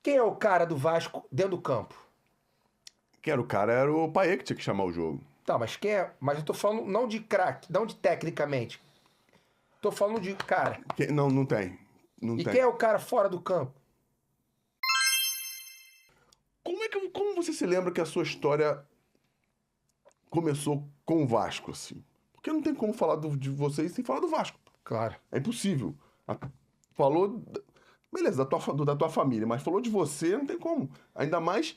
Quem é o cara do Vasco dentro do campo? Quem era o cara? Era o Paê que tinha que chamar o jogo. Tá, mas quem é? Mas eu tô falando não de craque, não de tecnicamente. Tô falando de cara. Não, não tem. Não E tem. quem é o cara fora do campo? Como você se lembra que a sua história começou com o Vasco, assim? Porque não tem como falar de vocês sem falar do Vasco. Claro. É impossível. Falou, beleza, da tua família, mas falou de você, não tem como. Ainda mais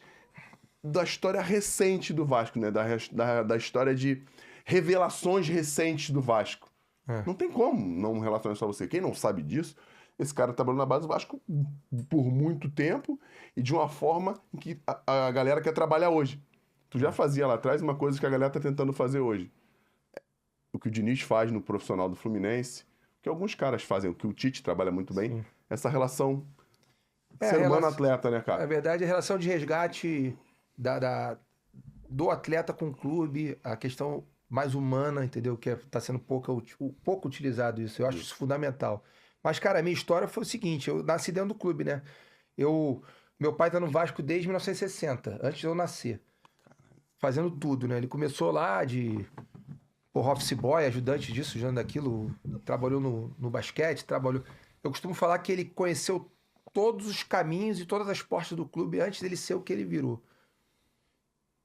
da história recente do Vasco, né? Da história de revelações recentes do Vasco. É. Não tem como não relacionar isso a você. Quem não sabe disso, esse cara trabalhou na base do Vasco por muito tempo e de uma forma em que a galera quer trabalhar hoje. Tu já fazia lá atrás uma coisa que a galera tá tentando fazer hoje. O que o Diniz faz no profissional do Fluminense, o que alguns caras fazem, o que o Tite trabalha muito bem, Sim. essa relação É, ser a humano relação- atleta, né, Na cara? verdade, a relação de resgate do atleta com o clube, a questão mais humana, entendeu? Que tá sendo pouco utilizado isso. Eu acho isso fundamental. Mas, cara, a minha história foi o seguinte: eu nasci dentro do clube, né? Meu pai tá no Vasco desde 1960, antes de eu nascer. Fazendo tudo, né? Ele começou lá de office boy, ajudante disso, ajudando daquilo, trabalhou no basquete, trabalhou. Eu costumo falar que ele conheceu todos os caminhos e todas as portas do clube antes dele ser o que ele virou.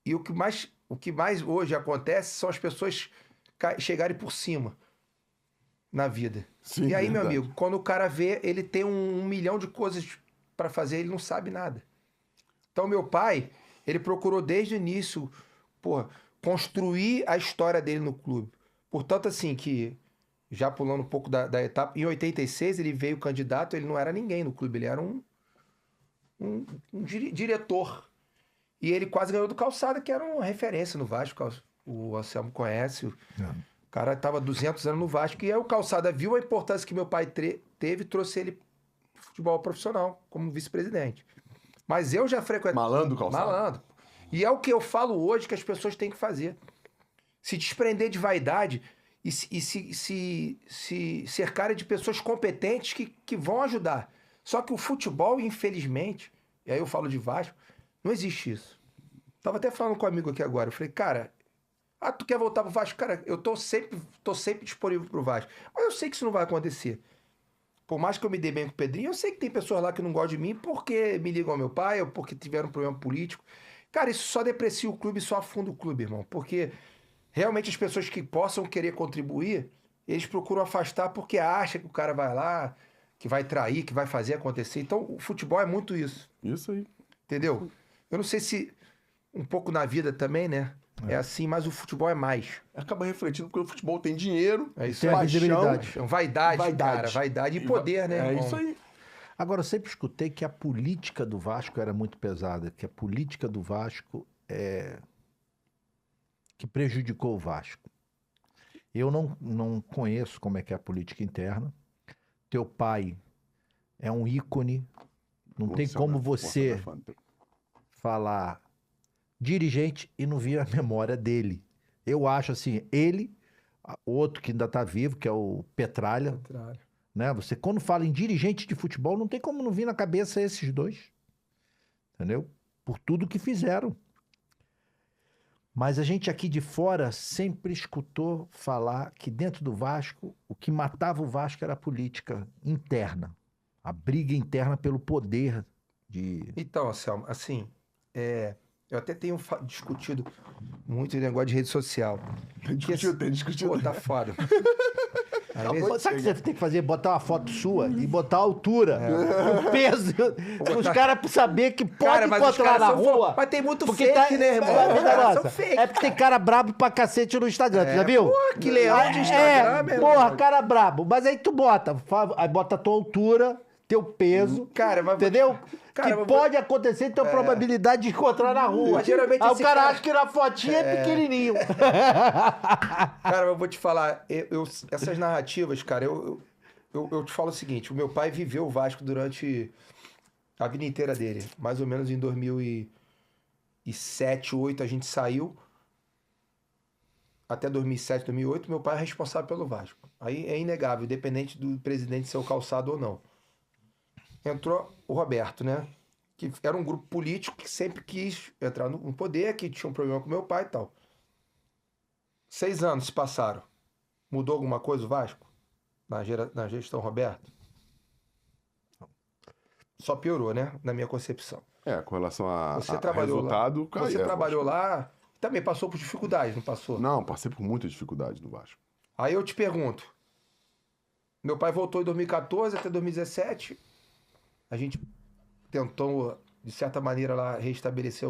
E o que mais hoje acontece são as pessoas chegarem por cima na vida. Sim, E aí, meu verdade. amigo, quando o cara vê, ele tem um milhão de coisas para fazer, ele não sabe nada. Então, meu pai, ele procurou desde o início, porra, construir a história dele no clube. Portanto, assim, que, já pulando um pouco da etapa, em 86 ele veio candidato, ele não era ninguém no clube, ele era um diretor. E ele quase ganhou do Calçada, que era uma referência no Vasco. O Anselmo conhece. O cara estava 200 anos no Vasco. E aí o Calçada viu a importância que meu pai teve e trouxe ele pro futebol profissional, como vice-presidente. Mas eu já frequentei. Malandro, Calçada. Malandro. E é o que eu falo hoje que as pessoas têm que fazer. Se desprender de vaidade e se cercarem de pessoas competentes que vão ajudar. Só que o futebol, infelizmente, e aí eu falo de Vasco, não existe isso. Tava até falando com um amigo aqui agora. Eu falei, cara, tu quer voltar pro Vasco? Cara, eu tô sempre disponível pro Vasco. Mas eu sei que isso não vai acontecer. Por mais que eu me dê bem com o Pedrinho, eu sei que tem pessoas lá que não gostam de mim porque me ligam ao meu pai ou porque tiveram um problema político. Cara, isso só deprecia o clube e só afunda o clube, irmão. Porque realmente as pessoas que possam querer contribuir, eles procuram afastar porque acha que o cara vai lá, que vai trair, que vai fazer acontecer. Então, o futebol é muito isso. Isso aí. Entendeu? Eu não sei se um pouco na vida também, né? É assim, mas o futebol é mais. Acaba refletindo porque o futebol tem dinheiro, É isso Tem a aí. visibilidade. Então, vaidade, Vaidade. cara. Vaidade e poder, né? É irmão? isso aí. Agora, eu sempre escutei que a política do Vasco era muito pesada, que a política do Vasco que prejudicou o Vasco. Eu não conheço como é que é a política interna. Teu pai é um ícone. Não tem como você falar dirigente e não vir a memória dele. Eu acho assim, ele, outro que ainda está vivo, que é o Petralha, né? Você, quando fala em dirigente de futebol, não tem como não vir na cabeça esses dois. Entendeu? Por tudo que fizeram. Mas a gente aqui de fora sempre escutou falar que dentro do Vasco, o que matava o Vasco era a política interna. A briga interna pelo poder de... Então, Anselmo, assim, eu até tenho discutido muito esse negócio de rede social. Tem discutido. Pô, tá foda. Às vezes, Sabe o que você tem que fazer? Botar uma foto sua e botar a altura, o peso, os caras saber que pode Cara, mas os encontrar caras na são rua. mas tem muito porque fake, né, irmão? É, Os caras são nossa, fake, é porque tem cara brabo pra cacete no Instagram, tu já viu? Porra, que leão de Instagram, meu irmão. Porra, cara brabo. Mas aí tu aí bota a tua altura, teu peso, Cara, mas entendeu? Cara, que mas pode acontecer, tem a probabilidade de encontrar na rua. Mas geralmente aí o esse cara cara- acha que na fotinha é pequenininho. Cara, eu vou te falar, essas narrativas, cara, eu te falo o seguinte, o meu pai viveu o Vasco durante a vida inteira dele. Mais ou menos em 2007, 2008 a gente saiu. Até 2007, 2008, meu pai é responsável pelo Vasco. Aí é inegável, independente do presidente ser o Calçado ou não. Entrou o Roberto, né? que era um grupo político que sempre quis entrar no poder, que tinha um problema com meu pai e tal. 6 anos se passaram. Mudou alguma coisa o Vasco? Na gestão Roberto? Só piorou, né? Na minha concepção. Com relação a resultado... Cara, você trabalhou lá, também passou por dificuldades, não passou? Não, passei por muita dificuldade no Vasco. Aí eu te pergunto, meu pai voltou em 2014 até 2017, a gente tentou, de certa maneira, lá restabelecer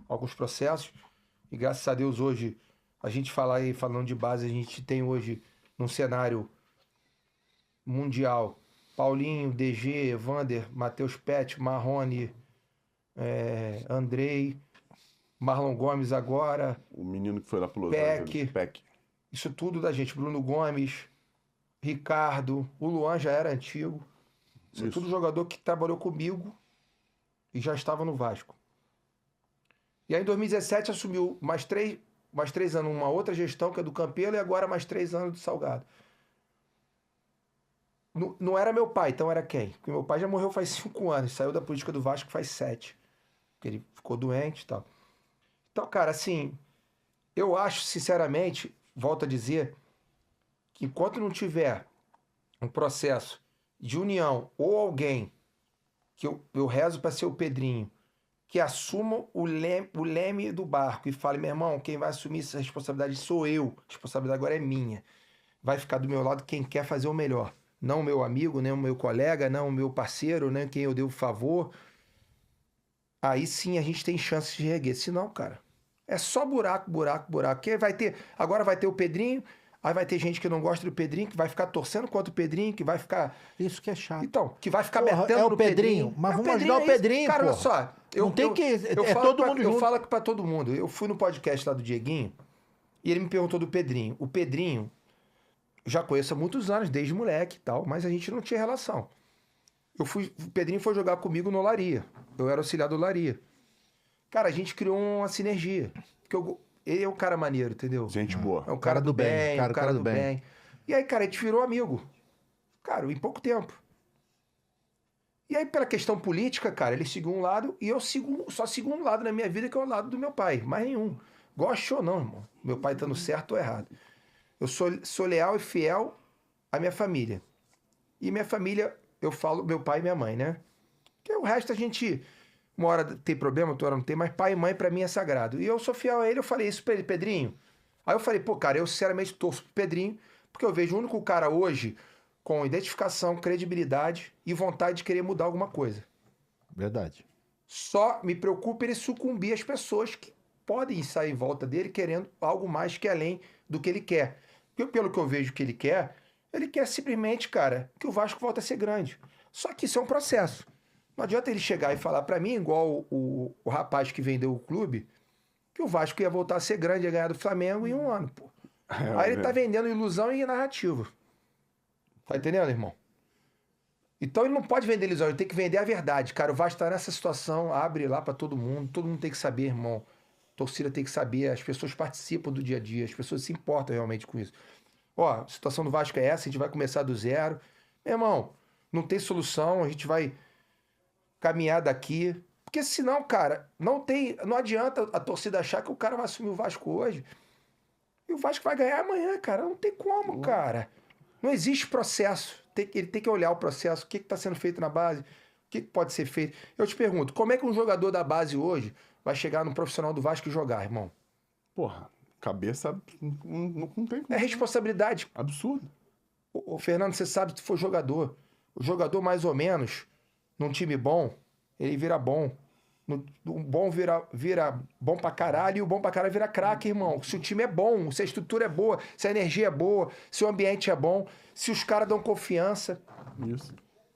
alguns processos, e graças a Deus hoje, a gente falando de base, a gente tem hoje, num cenário mundial, Paulinho, DG, Vander, Matheus Pet, Marrone, Andrei, Marlon Gomes agora. O menino que foi lá pro Los Peck. Peck. Isso tudo da gente. Bruno Gomes, Ricardo, o Luan já era antigo. Isso é tudo jogador que trabalhou comigo e já estava no Vasco. E aí em 2017 assumiu mais três anos uma outra gestão, que é do Campelo, e agora mais 3 anos do Salgado. Não era meu pai, então era quem? Porque meu pai já morreu faz 5 anos, saiu da política do Vasco faz 7. Porque ele ficou doente e tal. Então, cara, assim, eu acho, sinceramente, volto a dizer, que enquanto não tiver um processo de união ou alguém, que eu rezo para ser o Pedrinho, que assuma o leme do barco e fale, meu irmão, quem vai assumir essa responsabilidade sou eu, a responsabilidade agora é minha. Vai ficar do meu lado quem quer fazer o melhor. Não o meu amigo, nem o meu colega, não o meu parceiro, nem quem eu devo favor. Aí sim a gente tem chance de reerguer. Se não, cara, é só buraco. Porque agora vai ter o Pedrinho, aí vai ter gente que não gosta do Pedrinho, que vai ficar torcendo contra o Pedrinho, que vai ficar... Isso que é chato. Então, que vai ficar Porra, betando é o no Pedrinho. Mas vamos ajudar o Pedrinho, cara, olha porra. só. Não tem que... É todo mundo junto. Eu falo aqui pra todo mundo. Eu fui no podcast lá do Dieguinho e ele me perguntou do Pedrinho. O Pedrinho, já conheço há muitos anos, desde moleque e tal, mas a gente não tinha relação. O Pedrinho foi jogar comigo no Olaria. Eu era auxiliar do Olaria. Cara, a gente criou uma sinergia. Porque ele é um cara maneiro, entendeu? Gente boa. É um cara do bem, cara do bem. E aí, cara, a gente virou amigo. Cara, em pouco tempo. E aí, pela questão política, cara, ele seguiu um lado e eu só sigo um lado na minha vida, que é o lado do meu pai. Mais nenhum. Goste ou não, irmão. Meu pai estando certo ou errado. Eu sou leal e fiel à minha família. E minha família, eu falo meu pai e minha mãe, né? Porque o resto a gente... Uma hora tem problema, outra hora não tem, mas pai e mãe pra mim é sagrado. E eu sou fiel a ele, eu falei isso pra ele, Pedrinho. Aí eu falei, pô, cara, eu sinceramente torço pro Pedrinho, porque eu vejo o único cara hoje com identificação, credibilidade e vontade de querer mudar alguma coisa. Verdade. Só me preocupa ele sucumbir às pessoas que podem sair em volta dele querendo algo mais que além do que ele quer. Porque pelo que eu vejo que ele quer simplesmente, cara, que o Vasco volte a ser grande. Só que isso é um processo. Não adianta ele chegar e falar pra mim, igual o rapaz que vendeu o clube, que o Vasco ia voltar a ser grande, ia ganhar do Flamengo em 1 ano, pô. Aí ele tá vendendo ilusão e narrativa. Tá entendendo, irmão? Então ele não pode vender ilusão, ele tem que vender a verdade. Cara, o Vasco tá nessa situação, abre lá pra todo mundo tem que saber, irmão. A torcida tem que saber, as pessoas participam do dia a dia, as pessoas se importam realmente com isso. Ó, a situação do Vasco é essa, a gente vai começar do zero. Meu irmão, não tem solução, a gente vai caminhar daqui. Porque senão, cara, não adianta a torcida achar que o cara vai assumir o Vasco hoje e o Vasco vai ganhar amanhã, cara. Não tem como, cara. Não existe processo. Ele tem que olhar o processo, o que está sendo feito na base, o que pode ser feito. Eu te pergunto, como é que um jogador da base hoje vai chegar no profissional do Vasco e jogar, irmão? Porra, cabeça não tem como. É responsabilidade. Absurdo. Ô, Fernando, você sabe que se for jogador, o jogador mais ou menos, num time bom, ele vira bom. O bom vira bom pra caralho e o bom pra caralho vira craque, irmão. Se o time é bom, se a estrutura é boa, se a energia é boa, se o ambiente é bom, se os caras dão confiança. Isso.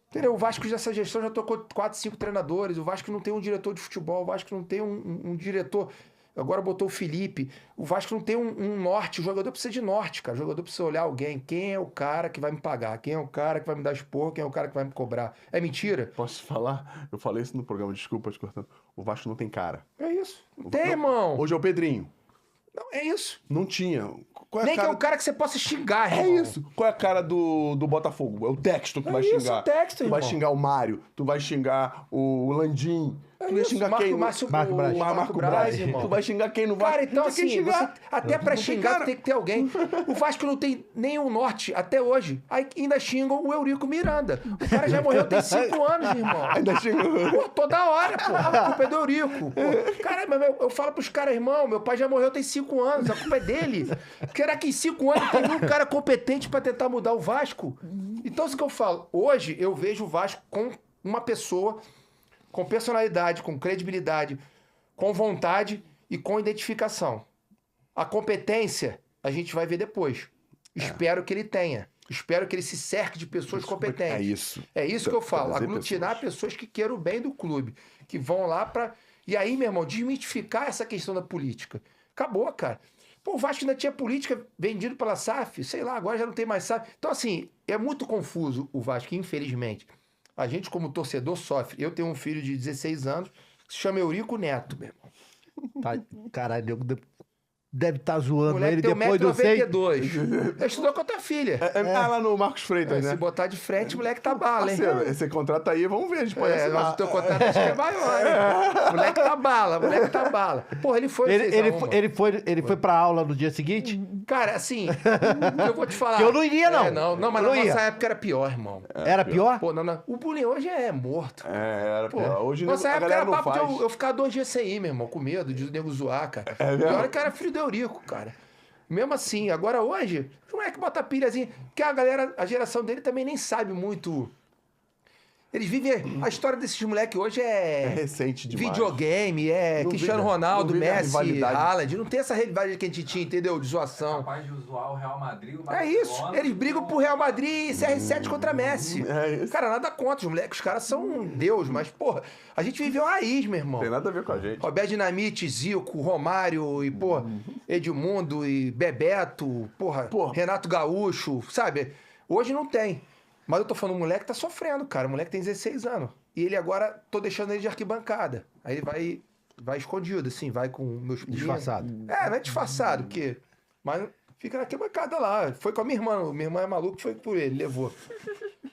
Entendeu? O Vasco dessa gestão já tocou 4, 5 treinadores. O Vasco não tem um diretor de futebol. O Vasco não tem um diretor... Agora botou o Felipe. O Vasco não tem um norte. O jogador precisa de norte, cara. O jogador precisa olhar alguém. Quem é o cara que vai me pagar? Quem é o cara que vai me dar esporro? Quem é o cara que vai me cobrar? É mentira? Posso te falar? Eu falei isso no programa, desculpa te cortando. O Vasco não tem cara. É isso. Não tem, irmão. Hoje é o Pedrinho. Não, é isso. Não tinha. Qual é Nem a cara... que é o cara que você possa xingar, É irmão. isso. Qual é a cara do Botafogo? É o Texto que tu vai isso, xingar. o Texto, tu vai irmão. xingar o Mário, tu vai xingar o Landim. Tu vai xingar quem? Marco Marco Braz, Braz, irmão. Tu vai xingar quem no Vasco? Cara, então Não tem quem assim, xingar. até pra Não tem xingar cara. tem que ter alguém. O Vasco não tem nenhum norte até hoje. Aí ainda xingam o Eurico Miranda. O cara já morreu tem 5 anos, irmão. Ainda xingou. Pô, toda hora, pô. A culpa é do Eurico. Pô. Cara, mas eu falo pros caras, irmão, meu pai já morreu tem 5 anos. A culpa é dele. Será que em 5 anos tem um cara competente pra tentar mudar o Vasco? Então, isso que eu falo. Hoje, eu vejo o Vasco com uma pessoa com personalidade, com credibilidade, com vontade e com identificação. A competência, a gente vai ver depois. Espero que ele tenha. Espero que ele se cerque de pessoas competentes. É isso. É isso que eu falo. Trazer Aglutinar pessoas que queiram o bem do clube. Que vão lá pra... E aí, meu irmão, desmitificar essa questão da política. Acabou, cara. Pô, o Vasco ainda tinha política vendido pela SAF. Sei lá, agora já não tem mais SAF. Então, assim, é muito confuso o Vasco, infelizmente. A gente, como torcedor, sofre. Eu tenho um filho de 16 anos que se chama Eurico Neto, meu irmão. Tá, caralho, deve estar zoando Moleque ele tem depois do 6. 1,92 m. Eu estudou com a tua filha. Lá no Marcos Freitas, Se né? botar de frente, o moleque tá bala, hein? Parceiro, esse contrato aí, vamos ver, a gente pode Mas assinar. o teu contrato acho que é maior, hein? Moleque tá bala, moleque tá bala. Porra, ele foi... Ele foi pra aula no dia seguinte? Cara, assim, eu vou te falar. Que eu não iria, não. Não, mas Eu na não ia. nossa época era pior, irmão. Era pior? Pô, não. O bullying hoje é morto. Era Pô, pior. Hoje nossa a época galera era não papo faz. de eu ficar 2 dias sem ir, meu irmão, com medo de o nego zoar, cara. mesmo? Pior é que era filho do Eurico, cara. Mesmo assim, agora hoje, como é que bota pilhazinha? Porque a geração dele também nem sabe muito. Eles vivem. A história desses moleques hoje É recente demais. videogame, Não Cristiano vive- Ronaldo, não vive a Messi, rivalidade. Haaland. Não tem essa rivalidade que a gente tinha, entendeu? De zoação. Capaz de zoar o Real Madrid, o É isso. Eles brigam pro Real Madrid e CR7 contra Messi. É isso. Cara, nada contra os moleques. Os caras são um deus, mas, porra, a gente viveu a raiz, meu irmão. Tem nada a ver com a gente. Roberto Dinamite, Zico, Romário e, pô, Edmundo e Bebeto, porra, Renato Gaúcho, sabe? Hoje não tem. Mas eu tô falando, o moleque tá sofrendo, cara. O moleque tem 16 anos. E ele agora, tô deixando ele de arquibancada. Aí ele vai escondido, assim, vai com meus primos. Disfarçado. Não é disfarçado, porque... Mas fica na arquibancada lá. Foi com a minha irmã. Minha irmã é maluca, foi por ele, levou.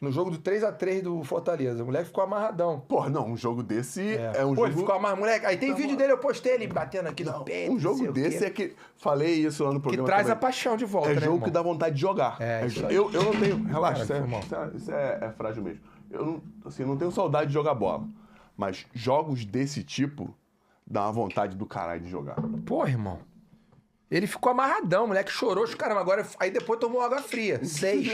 No jogo do 3x3 do Fortaleza. O moleque ficou amarradão. Porra, não, um jogo desse é um Pô, ele jogo... ficou amarradão. Moleque, aí tem vídeo dele, eu postei ele batendo aqui no peito. Um jogo desse é que... Falei isso lá no Que programa traz também. a paixão de volta, É né, jogo irmão? que dá vontade de jogar. Isso aí. Eu não tenho... Relaxa, Cara, isso é frágil mesmo. Eu não tenho saudade de jogar bola. Mas jogos desse tipo dá uma vontade do caralho de jogar. Porra, irmão. Ele ficou amarradão, o moleque chorou, caramba, agora... Aí depois tomou água fria, 6.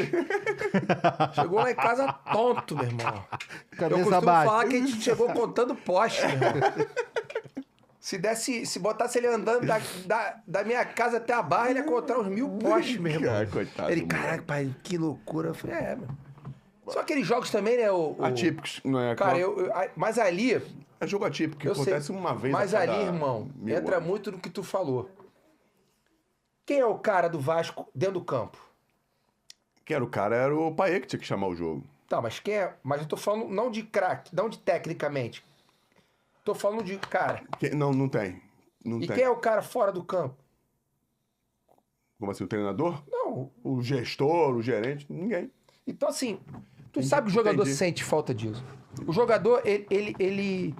Chegou lá em casa tonto, meu irmão. Cabeça Eu costumo baixa. falar que a gente chegou contando poste, meu irmão. Se botasse ele andando da minha casa até a barra, ele ia contar uns 1000 postes, meu irmão. Ah, coitado. Ele, caraca, pai, que loucura. Eu falei, meu. Só aqueles jogos também, né? Atípicos, não é? Cara, mas ali... É jogo atípico, que Eu acontece sei, uma vez mas a cada ali, irmão, 1000 entra anos. muito no que tu falou. Quem é o cara do Vasco dentro do campo? Que era o cara, era o Paê que tinha que chamar o jogo. Tá, mas quem é... Mas eu tô falando não de craque, não de tecnicamente. Tô falando de cara. Não tem. Não E tem. quem é o cara fora do campo? Como assim, o treinador? Não. O gestor, o gerente? Ninguém. Então, assim, tu sabe que o jogador Entendi. sente falta disso. O jogador, ele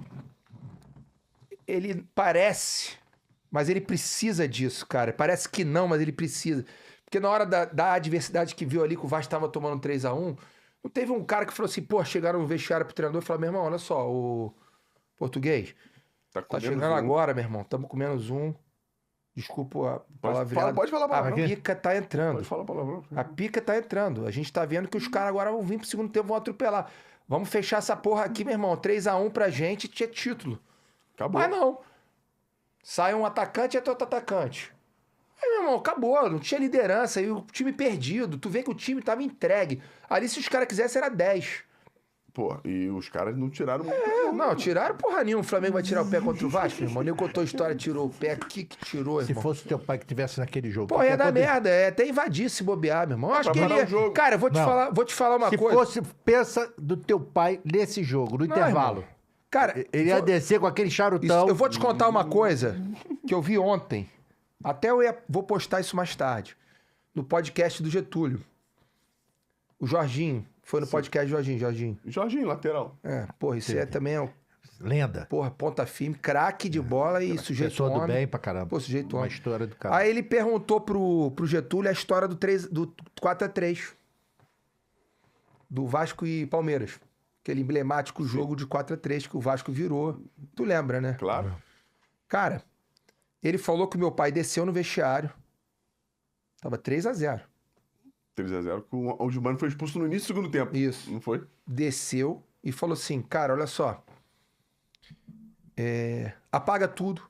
parece, mas ele precisa disso, cara. Parece que não, mas ele precisa. Porque na hora da adversidade que viu ali que o Vasco tava tomando 3x1, não teve um cara que falou assim, pô, chegaram no vestiário pro treinador e falaram, meu irmão, olha só, o português, Tá tá comendo chegando um. agora, meu irmão, estamos com -1. Desculpa a palavreada. Pode falar a palavra. A pica tá entrando. Pode falar a palavra. A pica tá entrando. A gente tá vendo que os caras agora vão vir pro segundo tempo, vão atropelar. Vamos fechar essa porra aqui, meu irmão. 3x1 pra gente, tinha título. Acabou. Mas não. Sai um atacante e é outro atacante. Aí, meu irmão, acabou. Não tinha liderança. E o time perdido. Tu vê que o time tava entregue. Ali, se os caras quisessem, era 10. Pô, e os caras não tiraram... Não, tiraram porra nenhuma. O Flamengo vai tirar o pé contra o Vasco, irmão. Nem contou a história, tirou o pé. Aqui que tirou, Se irmão. fosse teu pai que tivesse naquele jogo. Pô, ia dar merda. É até invadir se bobear, meu irmão. Eu acho Pra que ele parar ia... o jogo. Cara, eu vou te falar uma Se coisa. fosse, pensa do teu pai nesse jogo, no Não, intervalo. irmão. Cara, Ele ia descer com aquele charutão. eu vou te contar uma coisa que eu vi ontem. Até vou postar isso mais tarde. No podcast do Getúlio. O Jorginho. Foi no podcast do Jorginho. Jorginho, lateral. Porra, isso também é... Lenda. Porra, ponta firme, craque de bola e sujeito Pessoa do homem. bem pra caramba. Pô, sujeito Uma homem. história do cara. Aí ele perguntou pro Getúlio a história do 4x3. Do Vasco e Palmeiras. Aquele emblemático jogo de 4x3 que o Vasco virou. Tu lembra, né? Claro. Cara, ele falou que o meu pai desceu no vestiário. Tava 3x0. 3x0. O Gilmano foi expulso no início do segundo tempo. Isso. Não foi? Desceu e falou assim, cara, olha só. Apaga tudo.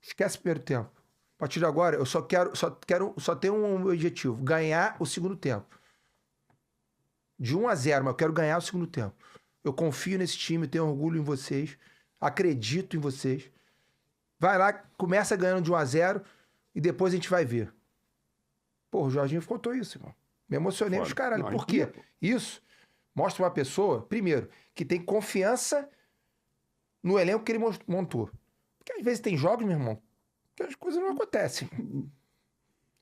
Esquece o primeiro tempo. A partir de agora, eu só tenho um objetivo. Ganhar o segundo tempo. De 1x0, mas eu quero ganhar o segundo tempo. Eu confio nesse time, tenho orgulho em vocês. Acredito em vocês. Vai lá, começa ganhando de 1x0 e depois a gente vai ver. Pô, o Jorginho contou isso, irmão. Me emocionei dos caralho. Não, Por quê? Isso mostra uma pessoa, primeiro, que tem confiança no elenco que ele montou. Porque às vezes tem jogos, meu irmão, que as coisas não acontecem.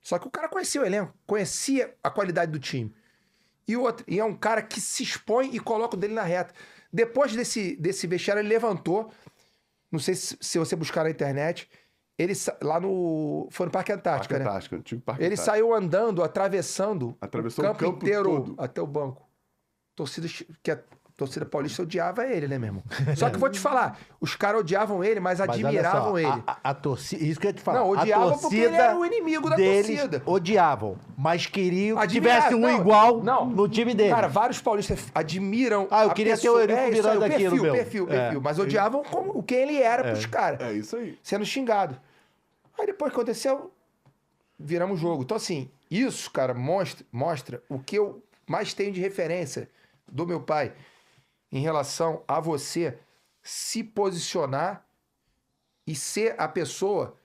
Só que o cara conhecia o elenco, conhecia a qualidade do time. E é um cara que se expõe e coloca o dele na reta. Depois desse vestiário, ele levantou. Não sei se você buscar na internet. Ele foi no Parque Antártica, né? Antigo Parque Ele Antártica. saiu andando, atravessou Atravessou o campo o campo inteiro todo. até o banco. A torcida paulista odiava ele, né, meu irmão? Só que vou te falar, os caras odiavam ele, mas Mas admiravam olha só, ele. A torcida, isso que eu ia te falar. Não, odiavam porque ele era o inimigo da deles torcida. Odiavam, mas queriam que Admirar- tivesse um não, igual não. no time dele. Cara, vários paulistas admiram. Eu a queria pessoa. ter o Eurico Isso aí, Miranda aqui no meu. perfil. Mas odiavam como quem ele era pros caras. É isso aí. Sendo xingado. Aí depois que aconteceu, viramos o jogo. Então, assim, isso, cara, mostra o que eu mais tenho de referência do meu pai em relação a você se posicionar e ser a pessoa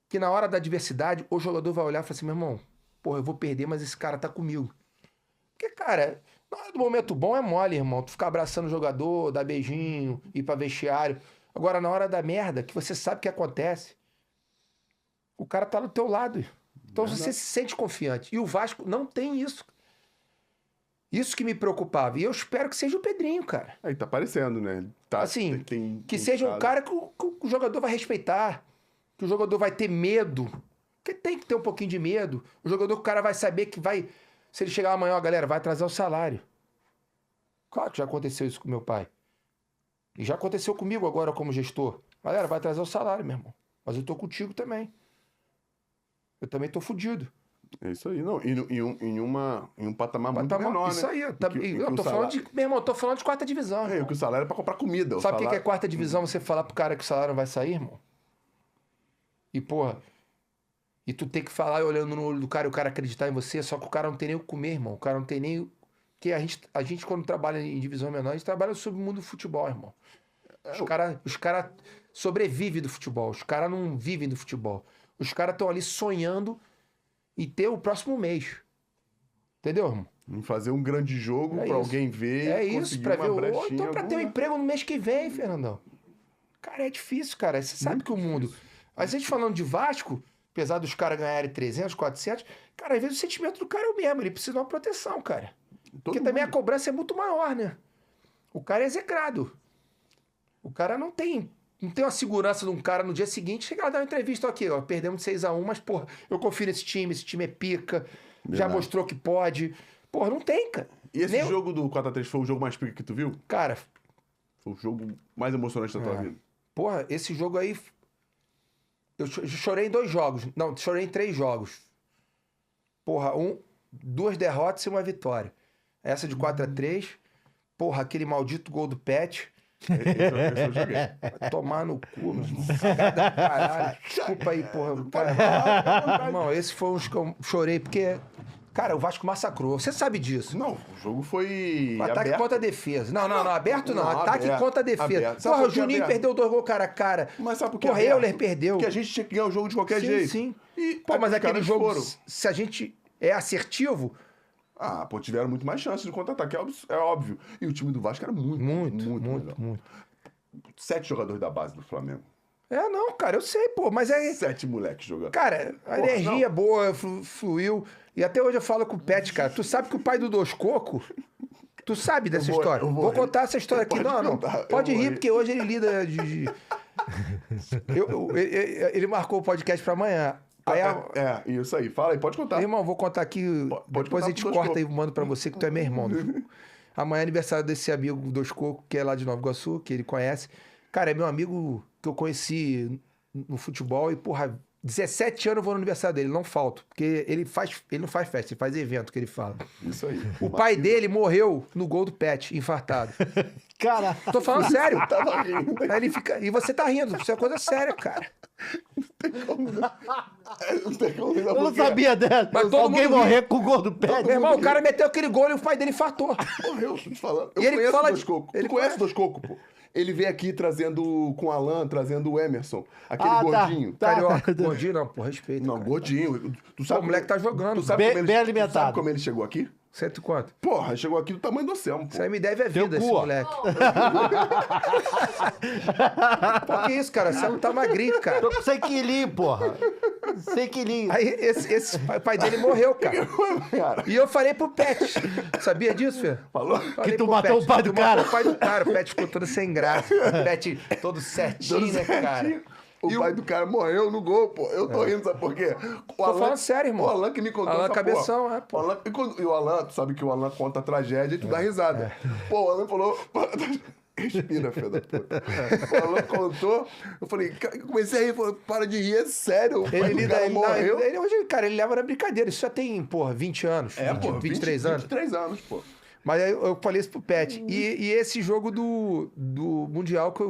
que na hora da adversidade o jogador vai olhar e falar assim, meu irmão, porra, eu vou perder, mas esse cara tá comigo. Porque, cara, na hora do momento bom é mole, irmão. Tu ficar abraçando o jogador, dar beijinho, ir pra vestiário. Agora, na hora da merda, que você sabe o que acontece, o cara tá do teu lado. Então você se sente confiante. E o Vasco não tem isso. Isso que me preocupava. E eu espero que seja o Pedrinho, cara. Aí tá aparecendo, né? Tá, Assim, tem seja um caso. cara que o jogador vai respeitar. Que o jogador vai ter medo. Porque tem que ter um pouquinho de medo. O jogador, o cara vai saber que vai... Se ele chegar amanhã, ó, galera, vai atrasar o salário. Claro que já aconteceu isso com meu pai. E já aconteceu comigo agora como gestor. Galera, vai atrasar o salário, meu irmão. Mas eu tô contigo também. Eu também tô fudido. É isso aí, não. Em um patamar muito menor, Isso né? aí. E que Eu o tô falando salário- de... Meu irmão, eu tô falando de quarta divisão. É, irmão. que o salário é pra comprar comida. o Sabe o que salário- é quarta divisão? Você falar pro cara que o salário não vai sair, irmão? E, porra... E tu tem que falar olhando no olho do cara e o cara acreditar em você, só que o cara não tem nem o que comer, irmão. O cara não tem nem... Porque a gente quando trabalha em divisão menor, a gente trabalha sobre o mundo do futebol, irmão. Os cara sobrevivem do futebol. Os caras não vivem do futebol. Os caras estão ali sonhando em ter o próximo mês. Entendeu, irmão? Em fazer um grande jogo É pra isso. alguém ver. É conseguir isso, pra uma ver o brechinha, outro. Então, pra ter um alguma- emprego no mês que vem, Fernandão. Cara, é difícil, cara. Você sabe que o mundo... A gente falando de Vasco, apesar dos caras ganharem 300, 400, cara, às vezes o sentimento do cara é o mesmo. Ele precisa de uma proteção, cara. Porque também a cobrança é muito maior, né? O cara é execrado. O cara não tem uma segurança de um cara no dia seguinte chegar lá dar uma entrevista aqui, ó, perdemos de 6-1, mas, porra, eu confio nesse time é pica, já Verdade. mostrou que pode. Porra, não tem, cara. E esse Nem- jogo do 4x3 foi o jogo mais pica que tu viu? Cara, Foi o jogo mais emocionante da tua vida. porra, esse jogo aí. Eu chorei em 2 jogos. Não, chorei em 3 jogos. Porra, 2 derrotas e 1 vitória. Essa de 4x3. Porra, aquele maldito gol do Pet. Esse eu joguei. Vai tomar no cu, meu irmão. Cagada do caralho. Desculpa aí, porra. Cara. Irmão, esse foi uns que eu chorei, porque. Cara, o Vasco massacrou. Você sabe disso. Não, o jogo foi O ataque aberto. contra a defesa. Não, aberto não. Não, Ataque aberto, contra a defesa. aberto. Sabe Porra, o por que Juninho aberto? perdeu 2 gols cara a cara. Mas sabe por que Porra, aberto? Euler perdeu. Porque a gente tinha que ganhar o jogo de qualquer jeito. Sim. E Pô, mas os aquele caras jogo, foram. se a gente é assertivo, Ah, pô, tiveram muito mais chances de contra-ataque, é óbvio. E o time do Vasco era muito melhor. muito. 7 jogadores da base do Flamengo. Não, cara, eu sei, pô, mas é... 7 moleques jogando. Cara, a energia é boa, fluiu. E até hoje eu falo com o Pet, cara. Tu sabe que o pai do Dos Coco... Tu sabe dessa história? eu Vou contar essa história aqui. Pode Não. contar, Pode eu vou rir, rir. porque hoje ele lida de... Ele marcou o podcast pra amanhã. Aí, Isso aí. Fala aí, pode contar. irmão, vou contar aqui. Pode Depois contar a gente pro Dos corta Coco. e mando pra você, que tu é meu irmão. Amanhã é aniversário desse amigo Dos Coco, que é lá de Nova Iguaçu, que ele conhece. Cara, é meu amigo que eu conheci no futebol e, porra, 17 anos eu vou no aniversário dele, não falto. Porque ele não faz festa, ele faz evento, que ele fala. Isso aí. O pai dele morreu no gol do Pet, infartado. Cara, Tô falando sério. Tava rindo. Aí ele fica... E você tá rindo, isso é coisa séria, cara. Não tem como eu não sabia dessa. Mas todo Alguém mundo morrer com o gol do pé. Meu irmão, o cara meteu aquele gol e o pai dele infartou. Morreu, tô te falando. Eu E ele conheço fala o Dos de- Coco. ele Tu conhece conhece. o Dos Coco, pô? Ele veio aqui trazendo com o Alan, trazendo o Emerson. Aquele Ah, tá. gordinho. Tá. Carioca, gordinho não, pô, respeito. Não, cara. gordinho. Tu Pô, sabe o moleque tá jogando. Tu sabe Bem- como ele, bem tu alimentado. sabe como ele chegou aqui? Cento e quanto? Porra, chegou aqui do tamanho do oceano, pô. Isso aí me deve a Teu vida, esse cu, ó. moleque. Pô, que isso, cara? Você não tá magrinho, cara. Tô com 100 quilinhos, porra. 100 quilinhos. Aí esse pai dele morreu, cara. Cara, E eu falei pro Pet. Sabia disso, Fê? falou? Falei tu pro matou Pet, o pai do tu cara. matou o pai do cara. O Pet ficou todo sem graça. O Pet todo certinho, Tudo né, cara? certinho. O pai do cara morreu no gol, pô. Eu tô rindo, sabe por quê? O falando sério, irmão. O Alan que me contou Alan essa Cabeção, porra. pô. O Alan, e o Alan, tu sabe que o Alan conta a tragédia e tu dá risada. Pô, o Alan falou... Respira, filho da puta. O Alan contou, eu falei, eu comecei a rir, falei, para de rir, é sério. O pai Ele do lida, cara morreu. hoje, cara, ele leva na brincadeira. Isso já tem, porra, 20 anos. É, pô, 23 anos. 23 anos, pô. Mas aí eu falei isso pro Pet. E esse jogo do Mundial que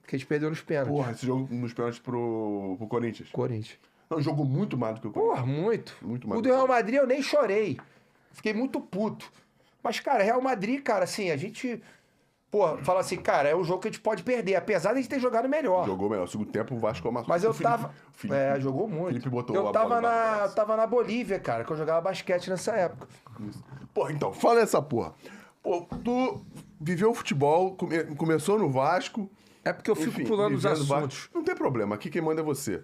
que a gente perdeu nos pênaltis. Porra, esse jogo nos pênaltis pro Corinthians. Corinthians. Não, jogou muito mais do que o Corinthians. Porra, muito. Muito mais O do do que Real Madrid eu nem chorei. Fiquei muito puto. Mas, cara, Real Madrid, cara, assim, a gente... Porra, fala assim, cara, é um jogo que a gente pode perder, apesar de a gente ter jogado melhor. Jogou melhor. Segundo tempo, o Vasco amassou. Mas eu O Felipe- tava... o Felipe- jogou muito. Felipe botou eu a tava bola embaixo do braço. tava na Bolívia, cara, que eu jogava basquete nessa época. Porra, então, fala essa porra. Pô, tu viveu o futebol, começou no Vasco. É porque eu fico enfim, pulando os vivendo no Vasco. assuntos. Não tem problema, aqui quem manda é você.